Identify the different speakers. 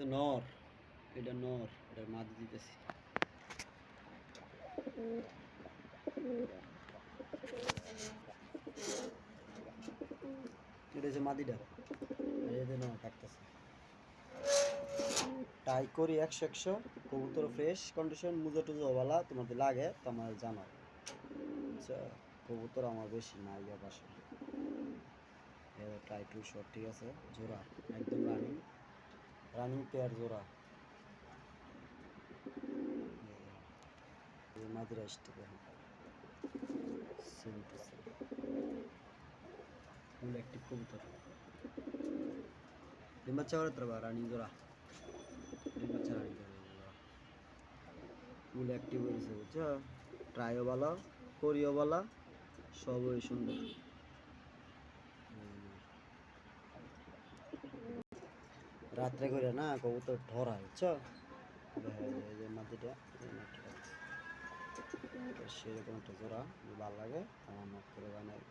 Speaker 1: তো নর, এটা নর, এটা মাদি দিতেছি। এটা হচ্ছে মাদিটা, এটা নর কাটতেছে। ট্রাই করি 100 কবুতর ফ্রেশ কন্ডিশন, মুজো টুজো ওয়ালা তোমাদের লাগে তো আমার জানাও। আচ্ছা, কবুতর আমার বেশি নাই পাশে। ট্রাই টু শট, ঠিক আছে, জোড়া একদম রানিং, রানিং পেয়ার জোড়া। মাদিরা আসতে পারে same to same, full active কবুতর। ডিম বাচ্চা করে তোর রানিং জোড়া, ডিম বাচ্চা রানিং জোড়া, ফুল অ্যাক্টিভ হয়েছে বুঝছো। ট্রাইও ভালো, করিও ভালো, সবই সুন্দর। রাত্রে করে না কবুতর ধরা বুঝছো। এই যে মাটিটা সেরকম একটা জোড়া ভালো লাগে আমার নক করে বানাই।